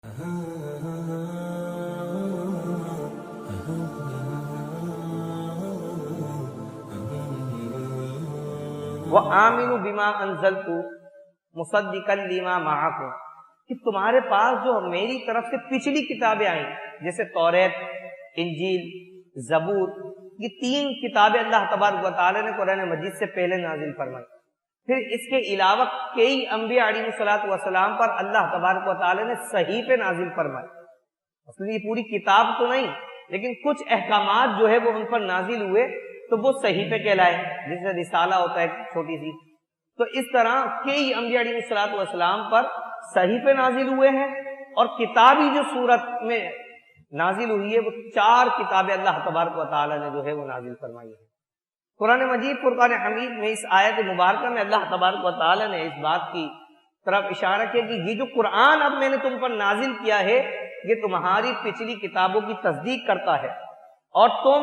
وَآمِنُوا بِمَا أَنزَلْتُ مُصَدِّقًا لِمَا مَعَكُمْ، کہ تمہارے پاس جو میری طرف سے پچھلی کتابیں آئیں جیسے توریت، انجیل، زبور، یہ 3 کتابیں اللہ تبارک و تعالیٰ نے قرآن مجید سے پہلے نازل فرمائی. پھر اس کے علاوہ کئی انبیاء علیہ الصلوۃ والسلام پر اللہ تبارک و تعالیٰ نے صحیفے نازل فرمائے. اصلی یہ پوری کتاب تو نہیں، لیکن کچھ احکامات جو ہے وہ ان پر نازل ہوئے تو وہ صحیفے کہلائے، جیسے رسالہ ہوتا ہے چھوٹی سی. تو اس طرح کئی انبیاء علیہ الصلوۃ والسلام پر صحیفے نازل ہوئے ہیں، اور کتابی جو صورت میں نازل ہوئی ہے وہ 4 کتابیں اللہ تبارک و تعالیٰ نے جو ہے وہ نازل فرمائی ہے. قرآن مجید فرقان حمید میں اس آیت مبارکہ میں اللہ تبارک و تعالیٰ نے اس بات کی طرف اشارہ کیا کہ یہ جو قرآن اب میں نے تم پر نازل کیا ہے یہ تمہاری پچھلی کتابوں کی تصدیق کرتا ہے، اور تم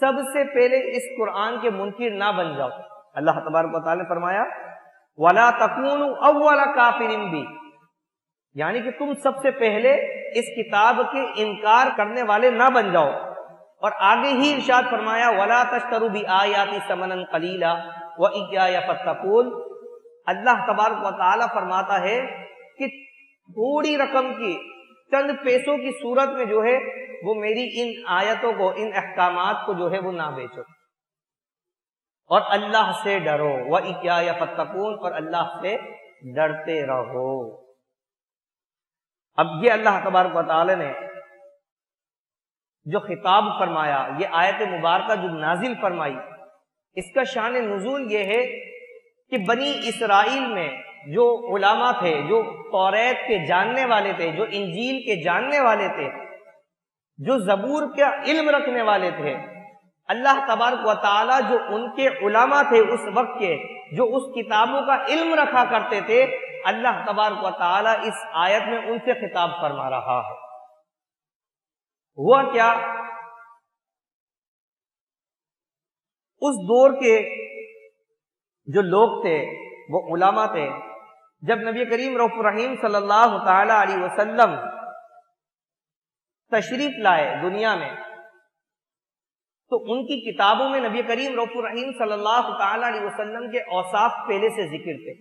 سب سے پہلے اس قرآن کے منکر نہ بن جاؤ. اللہ تبارک و تعالیٰ نے فرمایا وَلَا تَكُونُوا أَوَّلَ كَافِرٍ بِهِ، یعنی کہ تم سب سے پہلے اس کتاب کے انکار کرنے والے نہ بن جاؤ. اور آگے ہی ارشاد فرمایا وَلَا تَشْتَرُوا بِآيَاتِي ثَمَنًا قَلِيلًا وَإِيَّايَ فَاتَّقُونِ. اللہ تبارک و تعالیٰ فرماتا ہے کہ تھوڑی رقم کی، چند پیسوں کی صورت میں جو ہے وہ میری ان آیتوں کو، ان احکامات کو جو ہے وہ نہ بیچو، اور اللہ سے ڈرو. وَإِيَّايَ فَاتَّقُونِ، اور اللہ سے ڈرتے رہو. اب یہ اللہ تبارک و تعالی نے جو خطاب فرمایا، یہ آیت مبارکہ جو نازل فرمائی، اس کا شان نزول یہ ہے کہ بنی اسرائیل میں جو علماء تھے، جو توریت کے جاننے والے تھے، جو انجیل کے جاننے والے تھے، جو زبور کا علم رکھنے والے تھے، اللہ تبارک و تعالی جو ان کے علماء تھے اس وقت کے، جو اس کتابوں کا علم رکھا کرتے تھے، اللہ تبارک و تعالی اس آیت میں ان سے خطاب فرما رہا ہے. ہوا کیا، اس دور کے جو لوگ تھے، وہ علماء تھے، جب نبی کریم رؤوف الرحیم صلی اللہ تعالی علیہ وسلم تشریف لائے دنیا میں، تو ان کی کتابوں میں نبی کریم رؤوف الرحیم صلی اللہ تعالی علیہ وسلم کے اوصاف پہلے سے ذکر تھے.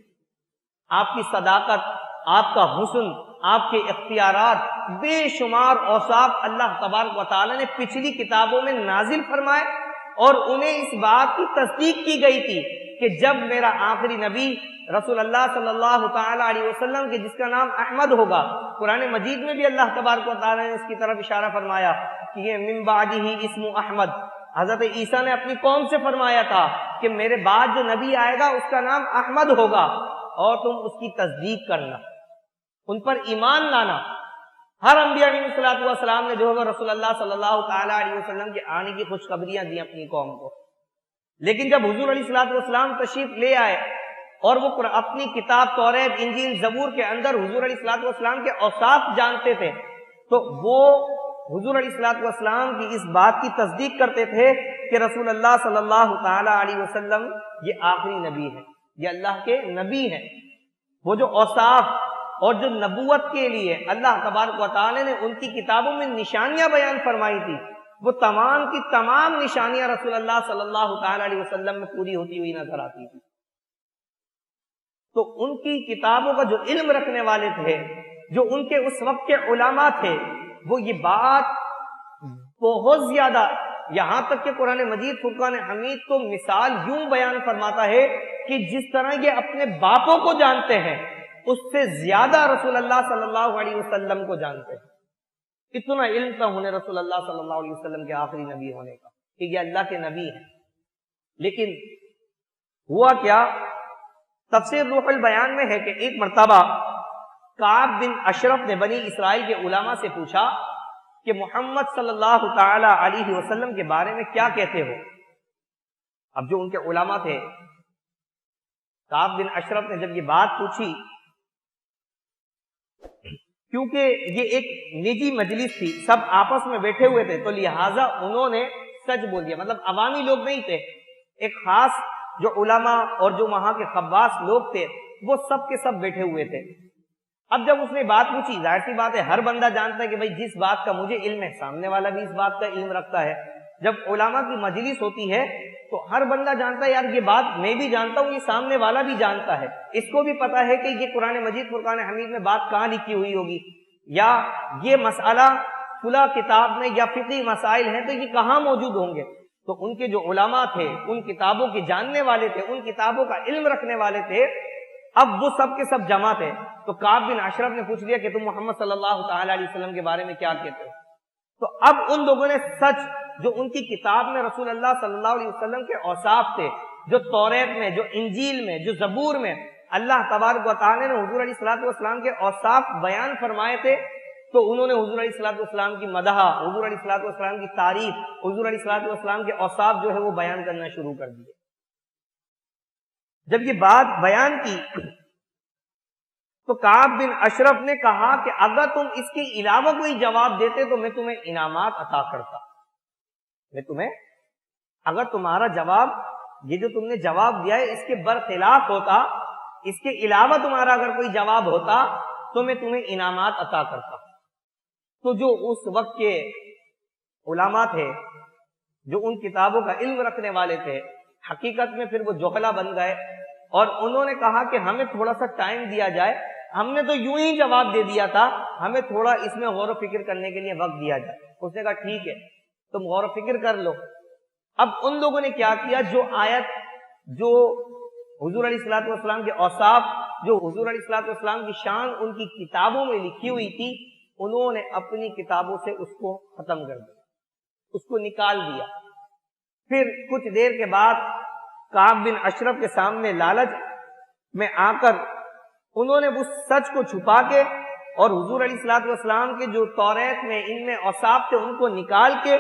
آپ کی صداقت، آپ کا حسن، آپ کے اختیارات، بے شمار اوصاف اللہ تبارک و تعالی نے پچھلی کتابوں میں نازل فرمائے، اور انہیں اس بات کی تصدیق کی گئی تھی کہ جب میرا آخری نبی رسول اللہ صلی اللہ تعالی علیہ وسلم کے جس کا نام احمد ہوگا، قرآن مجید میں بھی اللہ تبارک و تعالی نے اس کی طرف اشارہ فرمایا کہ یہ من بعدہ اسم احمد. حضرت عیسیٰ نے اپنی قوم سے فرمایا تھا کہ میرے بعد جو نبی آئے گا اس کا نام احمد ہوگا، اور تم اس کی تصدیق کرنا، ان پر ایمان لانا. ہر انبیاء علیہ الصلوۃ والسلام نے جو ہے رسول اللہ صلی اللہ تعالی علیہ وسلم کے آنے کی خوشخبریاں دی اپنی قوم کو. لیکن جب حضور علیہ الصلوۃ والسلام تشریف لے آئے اور وہ اپنی کتاب توریت، انجیل، زبور کے اندر حضور علیہ الصلوۃ والسلام کے اوصاف جانتے تھے، تو وہ حضور علیہ الصلوۃ والسلام کی اس بات کی تصدیق کرتے تھے کہ رسول اللہ صلی اللہ تعالی علیہ وسلم یہ آخری نبی ہے، یہ اللہ کے نبی ہیں. وہ جو اوصاف اور جو نبوت کے لیے اللہ تبارک و تعالی نے ان کی کتابوں میں نشانیاں بیان فرمائی تھی، وہ تمام کی تمام نشانیاں رسول اللہ صلی اللہ تعالی علیہ وسلم میں پوری ہوتی ہوئی نظر آتی تھی. تو ان کی کتابوں کا جو علم رکھنے والے تھے، جو ان کے اس وقت کے علماء تھے، وہ یہ بات بہت زیادہ، یہاں تک کہ قرآن مجید فرقان حمید کو مثال یوں بیان فرماتا ہے کہ جس طرح یہ اپنے باپوں کو جانتے ہیں اس سے زیادہ رسول اللہ صلی اللہ علیہ وسلم کو جانتے ہیں. اتنا علم تھا انہیں رسول اللہ صلی اللہ علیہ وسلم کے آخری نبی ہونے کا کہ یہ اللہ کے نبی ہیں. لیکن ہوا کیا، تفسیر روح البیان میں ہے کہ ایک مرتبہ کعب بن اشرف نے بنی اسرائیل کے علماء سے پوچھا کہ محمد صلی اللہ تعالی علیہ وسلم کے بارے میں کیا کہتے ہو. اب جو ان کے علماء تھے، کعب بن اشرف نے جب یہ بات پوچھی، کیونکہ یہ ایک نجی مجلس تھی، سب آپس میں بیٹھے ہوئے تھے، تو لہٰذا انہوں نے سچ بول دیا. مطلب عوامی لوگ نہیں تھے، ایک خاص جو علماء اور جو وہاں کے خواص لوگ تھے وہ سب کے سب بیٹھے ہوئے تھے. اب جب اس نے بات پوچھی، ظاہر سی بات ہے ہر بندہ جانتا ہے کہ بھائی جس بات کا مجھے علم ہے سامنے والا بھی اس بات کا علم رکھتا ہے. جب علماء کی مجلس ہوتی ہے تو ہر بندہ جانتا ہے یار یہ بات میں بھی جانتا ہوں، یہ سامنے والا بھی جانتا ہے، اس کو بھی پتا ہے کہ یہ قرآن مجید فرقان حمید میں بات کہاں لکھی ہوئی ہوگی، یا یہ مسئلہ فلاں کتاب میں یا فقہی مسائل ہیں تو یہ کہاں موجود ہوں گے. تو ان کے جو علماء تھے، ان کتابوں کے جاننے والے تھے، ان کتابوں کا علم رکھنے والے تھے، اب وہ سب کے سب جمع تھے. تو کعب بن اشرف نے پوچھ لیا کہ تم محمد صلی اللہ تعالی علیہ وسلم کے بارے میں کیا کہتے ہو. تو اب ان لوگوں نے سچ جو ان کی کتاب میں رسول اللہ صلی اللہ علیہ وسلم کے اوصاف تھے، جو توریت میں، جو انجیل میں، جو زبور میں اللہ تبارک و تعالی نے حضور علیہ الصلوۃ والسلام کے اوصاف بیان فرمائے تھے، تو انہوں نے حضور علیہ الصلوۃ والسلام کی مدح، حضور علیہ الصلوۃ والسلام کی تعریف، حضور علیہ الصلوۃ والسلام کے اوصاف جو ہے وہ بیان کرنا شروع کر دیے. جب یہ بات بیان کی تو کعب بن اشرف نے کہا کہ اگر تم اس کے علاوہ کوئی جواب دیتے تو میں تمہیں انعامات عطا کرتا. میں تمہیں، اگر تمہارا جواب، یہ جو تم نے جواب دیا ہے اس کے برخلاف ہوتا، اس کے علاوہ تمہارا اگر کوئی جواب ہوتا تو میں تمہیں انعامات عطا کرتا. تو جو اس وقت کے علماء تھے، جو ان کتابوں کا علم رکھنے والے تھے، حقیقت میں پھر وہ جوہلا بن گئے اور انہوں نے کہا کہ ہمیں تھوڑا سا ٹائم دیا جائے، ہم نے تو یوں ہی جواب دے دیا تھا، ہمیں تھوڑا اس میں غور و فکر کرنے کے لیے وقت دیا جائے. اس نے کہا ٹھیک ہے تم غور و فکر کر لو. اب ان لوگوں نے کیا کیا، جو آیت جو حضور علیہ الصلوۃ والسلام کے اوصاف، جو حضور علیہ الصلوۃ والسلام کی شان ان کی کتابوں میں لکھی ہوئی تھی، انہوں نے اپنی کتابوں سے اس کو ختم کر دیا، اس کو نکال دیا. پھر کچھ دیر کے بعد کعب بن اشرف کے سامنے لالچ میں آ کر انہوں نے اس سچ کو چھپا کے اور حضور علیہ الصلوۃ والسلام کے جو توریت میں ان میں اوصاف تھے ان کو نکال کے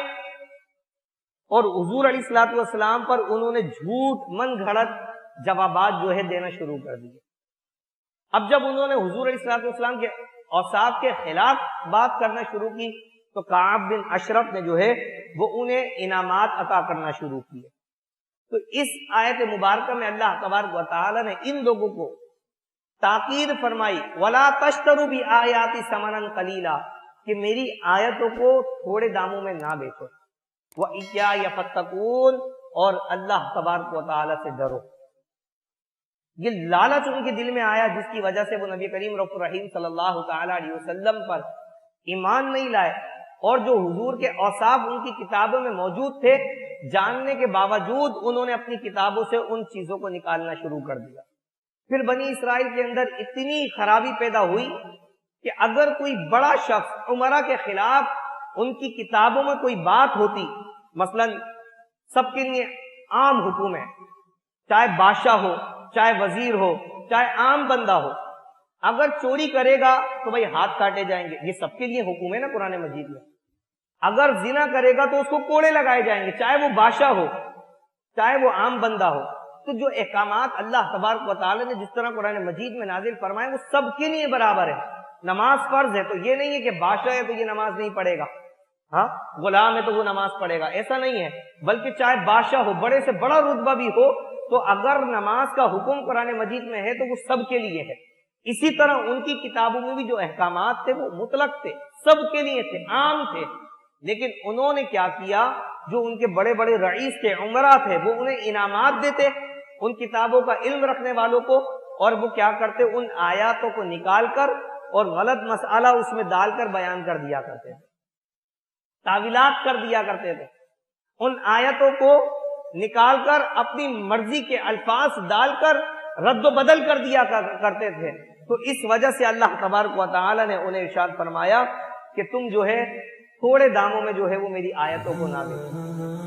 اور حضور علیہ الصلوۃ والسلام پر انہوں نے جھوٹ من گھڑت جوابات جو ہے دینا شروع کر دیے. اب جب انہوں نے حضور علیہ الصلوۃ والسلام کے اوصاف کے خلاف بات کرنا شروع کی تو کعب بن اشرف نے جو ہے وہ انہیں انعامات عطا کرنا شروع کیے. تو اس آیت مبارکہ میں اللہ تبارک و تعالی نے ان لوگوں کو تاکید فرمائی، وَلَا تَشْتَرُوا بِآيَاتِ ثَمَنًا قَلِيلًا، کہ میری آیتوں کو تھوڑے داموں میں نہ بیچو، وَإِيَّايَ فَاتَّقُونَ، اور اللہ تبارک و تعالی سے ڈرو. یہ لالچ ان کے دل میں آیا جس کی وجہ سے وہ نبی کریم رؤوف الرحیم صلی اللہ تعالی علیہ وسلم پر ایمان نہیں لائے، اور جو حضور کے اوصاف ان کی کتابوں میں موجود تھے جاننے کے باوجود انہوں نے اپنی کتابوں سے ان چیزوں کو نکالنا شروع کر دیا. پھر بنی اسرائیل کے اندر اتنی خرابی پیدا ہوئی کہ اگر کوئی بڑا شخص عمرہ کے خلاف ان کی کتابوں میں کوئی بات ہوتی، مثلا سب کے لیے عام حکم ہے، چاہے بادشاہ ہو، چاہے وزیر ہو، چاہے عام بندہ ہو، اگر چوری کرے گا تو بھائی ہاتھ کاٹے جائیں گے، یہ سب کے لیے حکم ہے نا قرآن مجید میں. اگر زنا کرے گا تو اس کو کوڑے لگائے جائیں گے، چاہے وہ بادشاہ ہو چاہے وہ عام بندہ ہو. تو جو احکامات اللہ تبارک و تعالی نے جس طرح قرآن مجید میں نازل فرمائے وہ سب کے لیے برابر ہے. نماز فرض ہے تو یہ نہیں ہے کہ بادشاہ ہے تو یہ نماز نہیں پڑھے گا، ہاں غلام ہے تو وہ نماز پڑھے گا، ایسا نہیں ہے. بلکہ چاہے بادشاہ ہو، بڑے سے بڑا رتبہ بھی ہو، تو اگر نماز کا حکم قرآن مجید میں ہے تو وہ سب کے لیے ہے. اسی طرح ان کی کتابوں میں بھی جو احکامات تھے وہ مطلق تھے، سب کے لیے تھے، عام تھے. لیکن انہوں نے کیا کیا، جو ان کے بڑے بڑے رئیس تھے، عمرا تھے، وہ انہیں انعامات دیتے ان کتابوں کا علم رکھنے والوں کو، اور وہ کیا کرتے، ان آیاتوں کو نکال کر اور غلط مسئلہ اس میں ڈال کر بیان کر دیا کرتے تھے، تعویلات کر دیا کرتے تھے. ان آیتوں کو نکال کر اپنی مرضی کے الفاظ ڈال کر رد و بدل کر دیا کرتے تھے. تو اس وجہ سے اللہ تبارک و تعالی نے انہیں ارشاد فرمایا کہ تم جو ہے تھوڑے داموں میں جو ہے وہ میری آیتوں کو نہ بیچو.